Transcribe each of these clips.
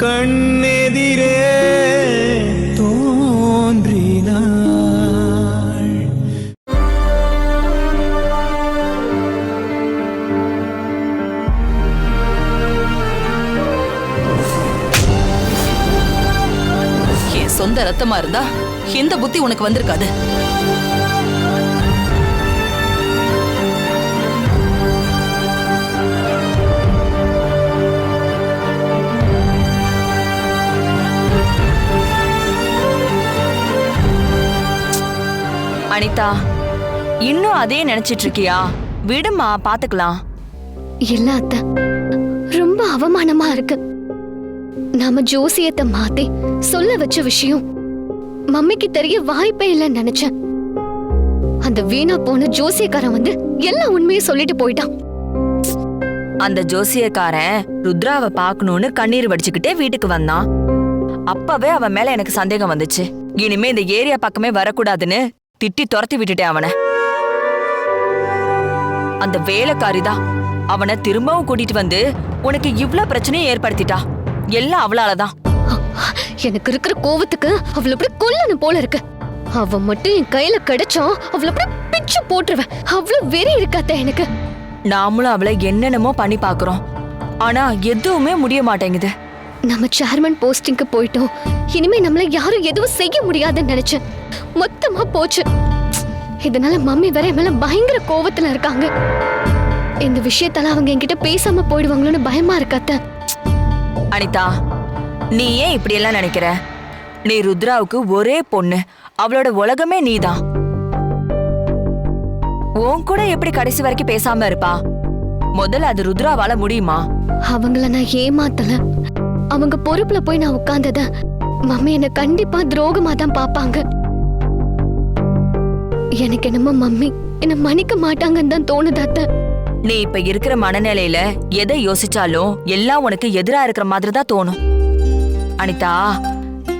கண்ணெதிரே தோன்றினாள். என் சொந்த ரத்தமா இருந்தா இந்த புத்தி உனக்கு வந்திருக்காது. அனிதா, இன்னும் அதே நினைச்சிட்டு இருக்கியா? விடுமா, பாத்துக்கலாம். இல்ல அத்த, ரொம்ப அவமானமா இருக்கு. நாம ஜோசியத்தை மாத்தி சொல்ல வச்ச விஷயம் மம்மிக்கு தெரிய வாய்ப்பே இல்லைன்னு நினைச்சேன். அந்த வீணா போன ஜோசியக்காரன் வந்து எல்லா உண்மையும் சொல்லிட்டு போயிட்டான். அந்த ஜோசியக்காரன் ருத்ராவை பாக்கணும்னு கண்ணீர் வடிச்சுக்கிட்டே வீட்டுக்கு வந்தான். அப்பவே அவன் மேல எனக்கு சந்தேகம் வந்துச்சு. இனிமே இந்த ஏரியா பக்கமே வரக்கூடாதுன்னு திட்டி துரத்தி விட்டுட்டேன் அவனை. அந்த வேலைக்காரிதான் அவனை திரும்பவும் கூட்டிட்டு வந்து உனக்கு இவ்ளோ பிரச்சனையை ஏற்படுத்திட்டா. எல்லாம் அவளாலதான். எனக்கு இருக்கிற கோவத்துக்கு அவளை அப்படி கொல்லணும் போல இருக்கு. அவ மட்டும் என் கையில கிடைச்சா அவளை அப்படி பிச்சு போட்டுருவேன். அவ்வளவு வெறி இருக்காத்த எனக்கு. நாமளும் அவளை என்னென்னமோ பண்ணி பாக்குறோம், ஆனா எதுவுமே முடிய மாட்டேங்குது. நம்ம சேர்மன் போஸ்டிங்க்கு போயிட்டோம். இனிமே நம்மள யாரும் எதுவும் செய்ய முடியாதுன்னு நினைச்சேன். மொத்தமா போச்சு. இதனால மம்மி வேற மேல பயங்கர கோவத்துல இருக்காங்க. இந்த விஷயத்தால அவங்க என்கிட்ட பேசாம போயிடுவாங்களோன்னு பயமா இருக்காத்த. அனிதா, நீ ஏன் இப்படி எல்லாம் நினைக்கிற? நீ ருத்ராவுக்கு ஒரே பொண்ணு, அவளோட உலகமே நீதான். உன் கூட எப்படி கடைசி வரைக்கும் பேசாம இருப்பா? முதல்ல அது ருத்ராவால முடியுமா? அவங்கள நான் ஏமாத்தல. அவங்க பொறுப்புல போய் நான் உட்கார்ந்தத மம்மி என்ன கண்டிப்பா துரோகமா தான் பாப்பாங்க. எனக்கு என்னமோ மம்மி என்ன மன்னிக்க மாட்டாங்கன்னு தான் தோணுதாத்த. நீ இப்ப இருக்கிற மனநிலையில எதை யோசிச்சாலும் எல்லாம் உனக்கு எதிரா இருக்கிற மாதிரி தான் தோணும். அனிதா,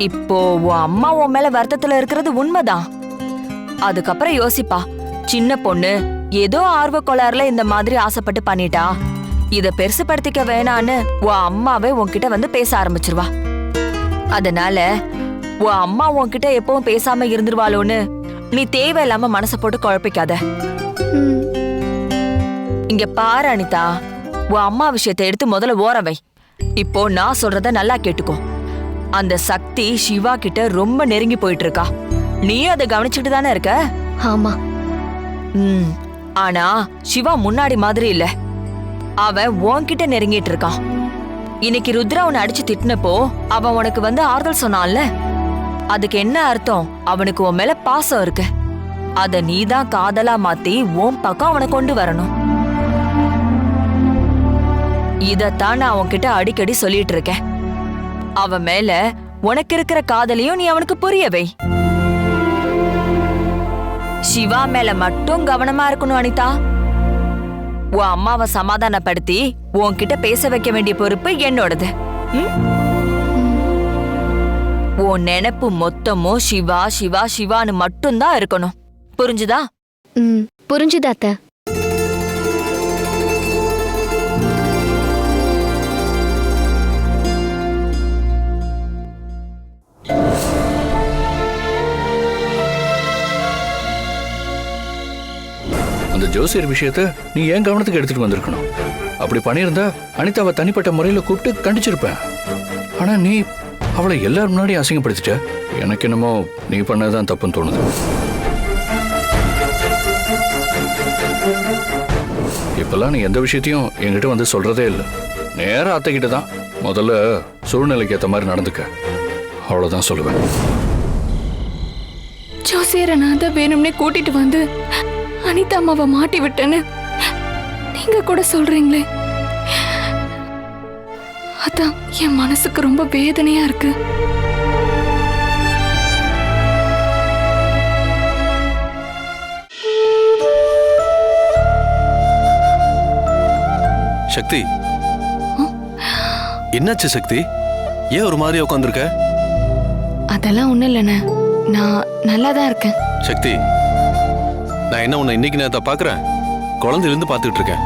இப்போ உன் அம்மா உன் மேல வருத்தத்துல இருக்கிறது உண்மைதான். அதுக்கப்புறம் யோசிப்பா, சின்ன பொண்ணு ஏதோ ஆர்வ கோளாறுல இந்த மாதிரி ஆசைப்பட்டு பண்ணிட்டா, இத பெருசுபடுத்திக்க வேணான்னு உன் அம்மாவே உன்கிட்ட வந்து பேச ஆரம்பிச்சிருவா. அதனால உன் அம்மா உன்கிட்ட எப்பவும் பேசாம இருந்துருவாளோன்னு நீ தேவையில்லாம மனசை போட்டு குழப்பிக்காத. இங்க பாரு அனிதா, உன் அம்மா விஷயத்தை எடுத்து முதல்ல ஓர வை. இப்போ நான் சொல்றத நல்லா கேட்டுக்கோ. அந்த சக்தி சிவா கிட்ட ரொம்ப நெருங்கி போயிட்டு இருக்கா. நீயும் அதை கவனிச்சுட்டு தானே இருக்க? ஆமா. ஆனா சிவா முன்னாடி மாதிரி இல்ல. அவன் உன்கிட்ட நெருங்கிட்டு இருக்கான். இன்னைக்கு ருத்ரா உன்னை அடிச்சு திட்டினப்போ அவன் உனக்கு வந்து ஆறுதல் சொன்னான்ல, அதுக்கு என்ன அர்த்தம்? அவனுக்கு உன் மேல பாசம் இருக்கு. அத நீதான் காதலா மாத்தி உன் பக்கம் அவனை கொண்டு வரணும். இதத்தான் நான் உன்கிட்ட அடிக்கடி சொல்லிட்டு இருக்கேன். அவன் மேல உனக்கு இருக்கிற காதலையும் நீ அவனுக்கு புரிய வை. சிவா மேல மட்டும் கவனமா இருக்கணும் அனிதா. உன் அம்மாவை சமாதானப்படுத்தி உன்கிட்ட பேச வைக்க வேண்டிய பொறுப்பு என்னோடது. உன் நினைப்பு மொத்தமும் சிவா சிவா சிவான்னு மட்டும்தான் இருக்கணும். புரிஞ்சுதா? புரிஞ்சுதாத்த. அந்த ஜோசியர் விஷயத்த நீ ஏன் கவனத்துக்கு எடுத்துட்டு வந்திருக்கணும். அப்படி பண்ணியிருந்தா அனிதாவை தனிப்பட்ட முறையில கூப்பிட்டு கண்டிச்சிருப்பேன். ஆனா நீ அவளை எல்லாரும் முன்னாடி அசிங்கப்படுத்திட்ட. எனக்கு என்னமோ நீ பண்ணதான் தப்புன்னு தோணுது. இப்பெல்லாம் நீ எந்த விஷயத்தையும் என்கிட்ட வந்து சொல்றதே இல்லை. நேரா அத்தைக்கிட்ட தான். முதல்ல சூழ்நிலைக்கு ஏற்ற மாதிரி நடந்துக்க, அவ்வளவுதான் சொல்லுவேன். ஜோசியரை நான் தான் வேணும்னே கூட்டிட்டு வந்து அனிதா அம்மாவை மாட்டி விட்டேன்னு நீங்க கூட சொல்றீங்களே, அதான் என் மனசுக்கு ரொம்ப வேதனையா இருக்கு. சக்தி, என்னாச்சு சக்தி? ஏன் ஒரு மாதிரி உட்காந்துருக்க? அதெல்லாம் ஒண்ணும் இல்லைண்ணே, நான் நல்லா தான் இருக்கேன். சக்தி, நான் என்ன உன்னை இன்னைக்கு நேரத்தை பார்க்குறேன், குழந்தையிலிருந்து பார்த்துக்கிட்டு இருக்கேன்.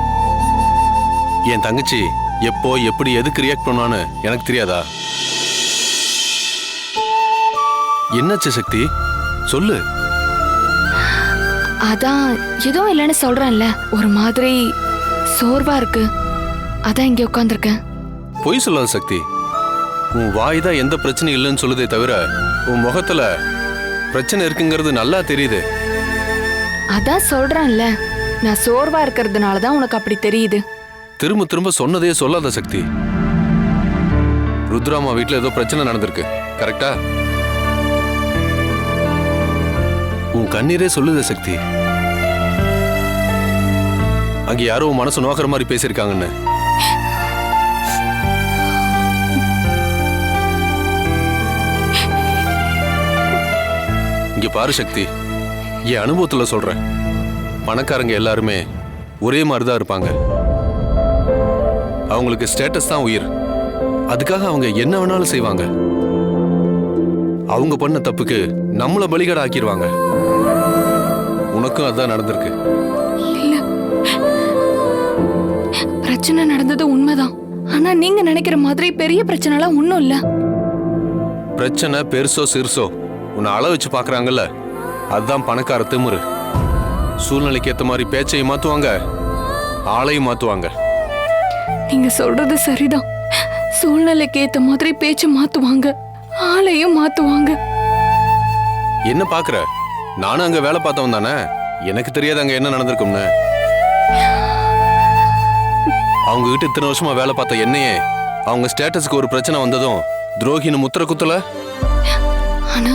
என் தங்கச்சி எப்போ எப்படி எதுக்கு ரியாக்ட் பண்ணுவான்னு எனக்கு தெரியாதா? என்னாச்சு சக்தி, சொல்லு. அதான் எதுவும் இல்லைன்னு சொல்றேன்ல, ஒரு மாதிரி சோர்வா இருக்கு, அதான் இங்க உட்காந்துருக்கேன். பொய் சொல்லாத சக்தி. உன் வாய் தான் எந்த பிரச்சனையும் இல்லைன்னு சொல்லுதே தவிர உன் முகத்துல பிரச்சனை இருக்குங்கிறது நல்லா தெரியுது. அதான் சொல்றேன்ல, நான் சோர்வா இருக்கிறதுனால தான் உனக்கு அப்படி தெரியுது. திரும்ப திரும்ப சொன்னதே சொல்லாத சக்தி. ருத்ராமா வீட்டுல ஏதோ பிரச்சனை நடந்திருக்கு, கரெக்டா? உன் கண்ணீரே சொல்லுதே சக்தி. அங்க யாரோ உன் மனசு நோக்கிற மாதிரி பேசியிருக்காங்கன்னு. இங்க பாரு சக்தி, என் அனுபவத்துல சொல்றேன். பணக்காரங்க எல்லாருமே ஒரே மாதிரிதான் இருப்பாங்க. அவங்களுக்கு ஸ்டேட்டஸ் தான் உயிர். அதுக்காக அவங்க என்ன வேணாலும் செய்வாங்க. அவங்க பண்ண தப்புக்கு நம்மள பலிகடை ஆக்கிடுவாங்க. உனக்கும் அதான் நடந்திருக்கு. இல்ல, பிரச்சனை நடந்தது உண்மைதான். ஆனா நீங்க நினைக்கிற மாதிரி பெரிய பிரச்சனைலாம் ஒண்ணும் இல்ல. பிரச்சனை பெருசோ சிறுசோ உன்னை அள வச்சு பாக்குறாங்கல்ல, அதுதான் பணக்கார திமிரு. சூழ்நிலைக்கு ஏத்த மாதிரி பேச்சையும் மாத்துவாங்க, ஆளையும் மாத்துவாங்க. நீங்க சொல்றது சரிதான். சூழ்நிலைக்கு ஏத்த மாதிரி பேச்சு மாத்துவாங்க, ஆளையும் மாத்துவாங்க. என்ன பாக்குற? நானும் அங்க வேலை பார்த்தவன் தானே, எனக்கு தெரியாது அங்க என்ன நடந்திருக்கும்னு. அவங்க கிட்ட இத்தனை வருஷமா வேலை பார்த்த என்னையே அவங்க ஸ்டேட்டஸ்க்கு ஒரு பிரச்சனை வந்ததும் துரோகின்னு முத்திர குத்தல. ஆனா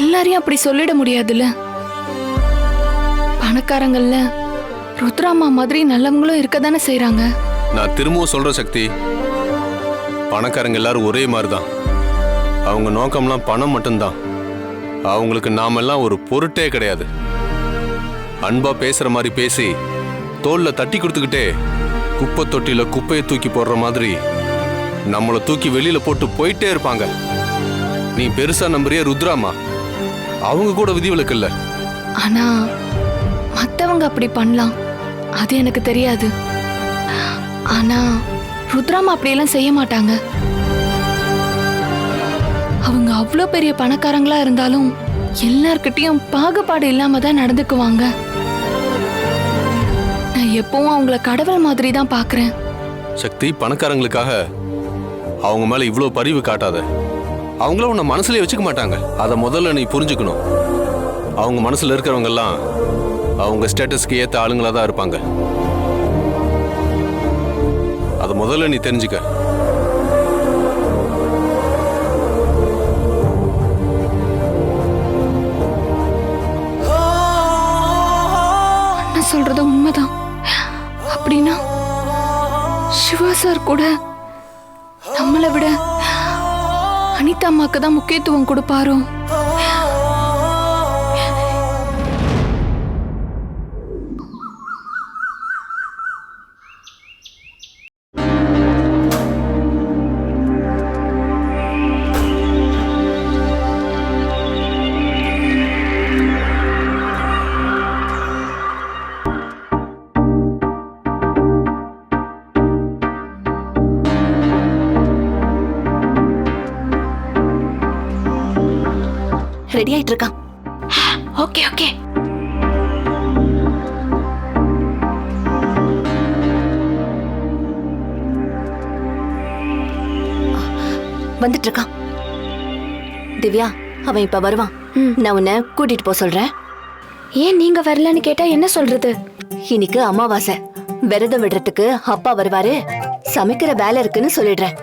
எல்லாரையும் அப்படி சொல்லிட முடியாதுல்ல. பணக்காரங்கள்ல ருத்ராமா மாதிரி நல்லவங்களும் இருக்கதானே செய்யறாங்க. நான் திரும்பவும் சொல்ற சக்தி, பணக்காரங்க எல்லாரும் ஒரே மாதிரிதான். அவங்க நோக்கம்லாம் பணம் மட்டும்தான். அவங்களுக்கு நாமெல்லாம் ஒரு பொருட்டே கிடையாது. அன்பா பேசுற மாதிரி பேசி தோல்ல தட்டி கொடுத்துக்கிட்டே குப்பை தொட்டில குப்பையை தூக்கி போடுற மாதிரி நம்மளை தூக்கி வெளியில போட்டு போயிட்டே இருப்பாங்க. நீ பெருசா நம்புறிய ருத்ராமா, அவங்க கூட விதிவிலக்கு இல்ல. ஆனா மத்தவங்க அப்படி பண்ணலாம், அது எனக்கு தெரியாது. ஆனா ருத்ராமா அப்படியெல்லாம் செய்ய மாட்டாங்க. அவங்க அவ்வளோ பெரிய பணக்காரங்களா இருந்தாலும் எல்லார்கிட்டயும் பாகுபாடு இல்லாம தான் நடந்துக்குவாங்க. நான் எப்பவும் அவங்கள கடவுள் மாதிரி தான் பாக்குறேன். சக்தி, பணக்காரங்களுக்காக அவங்க மேல இவ்வளவு பரிவு காட்டாத. அவங்கள உன்னை மனசுலயே வச்சுக்க மாட்டாங்க. அதை முதல்ல நீ புரிஞ்சுக்கணும். அவங்க மனசுல இருக்கிறவங்க எல்லாம் அவங்க ஸ்டேட்டஸ்க்கு ஏத்த ஆளுங்களா தான் இருப்பாங்க. அதை முதல்ல நீ தெரிஞ்சுக்க. அண்ணா சொல்றது உண்மைதான். அப்படின்னா சிவா சார் கூட நம்மளை விட அனிதா அம்மாக்கு தான் முக்கியத்துவம் கொடுப்பாரோ? ரெடி ஆயிட்டு இருக்கான். Okay okay. வந்துட்டு இருக்கான். திவ்யா, அவன் இப்ப வருவான். நான் உன்னை கூட்டிட்டு போக சொல்றேன். ஏன் நீங்க வரலன்னு கேட்டா என்ன சொல்றது? இன்னைக்கு அமாவாசை, விரதம் விடுறதுக்கு அப்பா வருவாரு. சமைக்கிற வேலை இருக்குன்னு சொல்லிடுறேன்.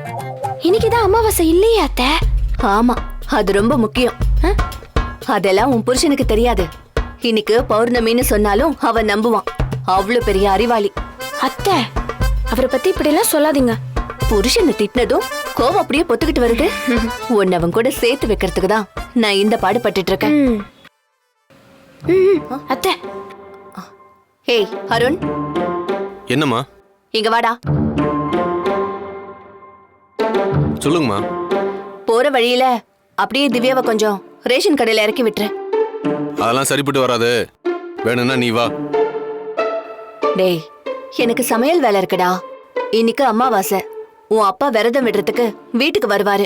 இன்னைக்குதான் அமாவாசை இல்லையா அத்தை? ஆமா, அது ரொம்ப முக்கியம். அதெல்லாம் உன் புருஷனுக்கு தெரியாது. இன்னைக்கு பௌர்ணமின்னு சொன்னாலும் அவன் நம்புவான். அவ்வளவு பெரிய அறிவாளி. அத்தை, அவரை பத்தி இப்படி எல்லாம் சொல்லாதீங்க. புருஷனை திட்டினதும் கோவம் அப்படியே பொத்துக்கிட்டு வருது. உன்னை அவன் கூட சேர்த்து வைக்கிறதுக்கு தான் நான் இந்த பாடுபட்டு இருக்கேன். அத்தை. ஏய் அருண், என்னம்மா? இங்க வாடா. சொல்லுங்கம்மா. போற வழியில அப்படியே திவ்யாவை கொஞ்சம் ரேஷன் கடையில இறக்கி விட்டுரு. அதெல்லாம் சரிப்பட்டு வராது. வேணும்னா நீ வா. டேய், எனக்கு சமையல் வேலை இருக்குடா. இன்னைக்கு அமாவாசை. உன் அப்பா விரதம் விடுறதுக்கு வீட்டுக்கு வருவாரு.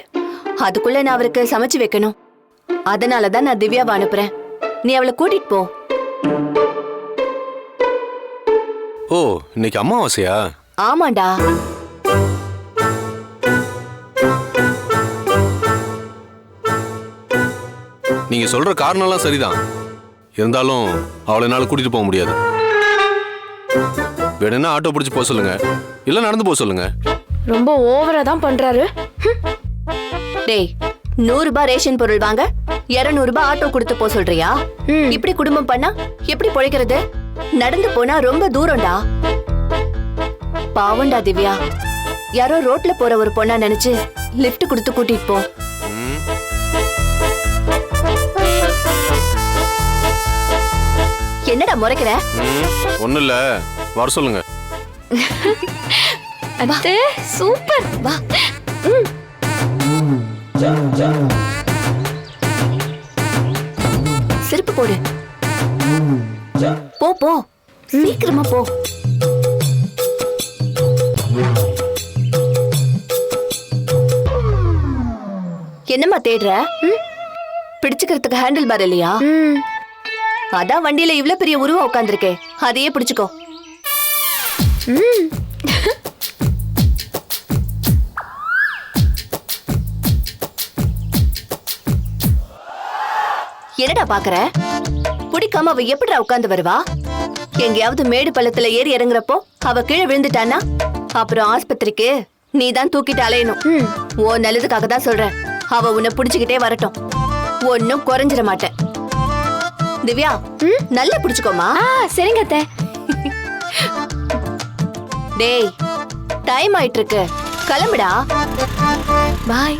அதுக்குள்ள நான் அவருக்கு சமைச்சு வைக்கணும். அதனாலதான் நான் திவ்யாவை அனுப்புறேன். நீ அவளை கூட்டிட்டு போ. ஓ, இன்னைக்கு அமாவாசையா? ஆமாண்டா. நீங்க சொல்ற காரணம்லாம் சரிதான். இருந்தாலும் அவளை என்னால கூட்டிட்டு போக முடியாது. வேணும்னா ஆட்டோ பிடிச்சு போக சொல்லுங்க, இல்ல நடந்து போக சொல்லுங்க. ரொம்ப ஓவரா தான் பண்றாரு. டேய், 100 ரூபாய் ரேஷன் பொருள் வாங்க 200 ரூபாய் ஆட்டோ கொடுத்து போ சொல்றியா? இப்படி குடும்பம் பண்ணா எப்படி பொழைக்கிறது? நடந்து போனா ரொம்ப தூரம்டா. பாவண்டா திவ்யா. யாரோ ரோட்ல போற ஒரு பொண்ணா நினைச்சு லிஃப்ட் கொடுத்து கூட்டிட்டு போ. என்னடா முறைக்கிற? ஒண்ணு இல்ல, வர சொல்லுங்க. அத்தை சூப்பர். வா. செருப்பு போடு. போ போ, சீக்கிரமா போ. என்னம்மா தேடுற? பிடிச்சுக்கிறதுக்கு ஹேண்டில் பார் இல்லையா? அதான் வண்டியில இவ்ளோ பெரிய உருவம் உட்கார்ந்திருக்கே, அதையே பிடிச்சுக்கோ. என்னடா பாக்குற? பிடிக்காம அவ எப்படிடா உட்கார்ந்து வருவா? எங்கேயாவது மேடு பள்ளத்துல ஏறி இறங்குறப்போ அவ கீழே விழுந்துட்டானா அப்புறம் ஆஸ்பத்திரிக்கு நீ தான் தூக்கிட்டு அலையணும். ஓ நல்லதுக்காக தான் சொல்றேன். அவ உன்னை புடிச்சுக்கிட்டே வரட்டும், ஒன்னும் குறைஞ்சிட மாட்டேன். திவ்யா, நல்லா புடிச்சுக்கோமா. சரிங்க அத்தை. டேய், டைம் ஆயிட்டு இருக்கு, கிளம்புடா. பாய்.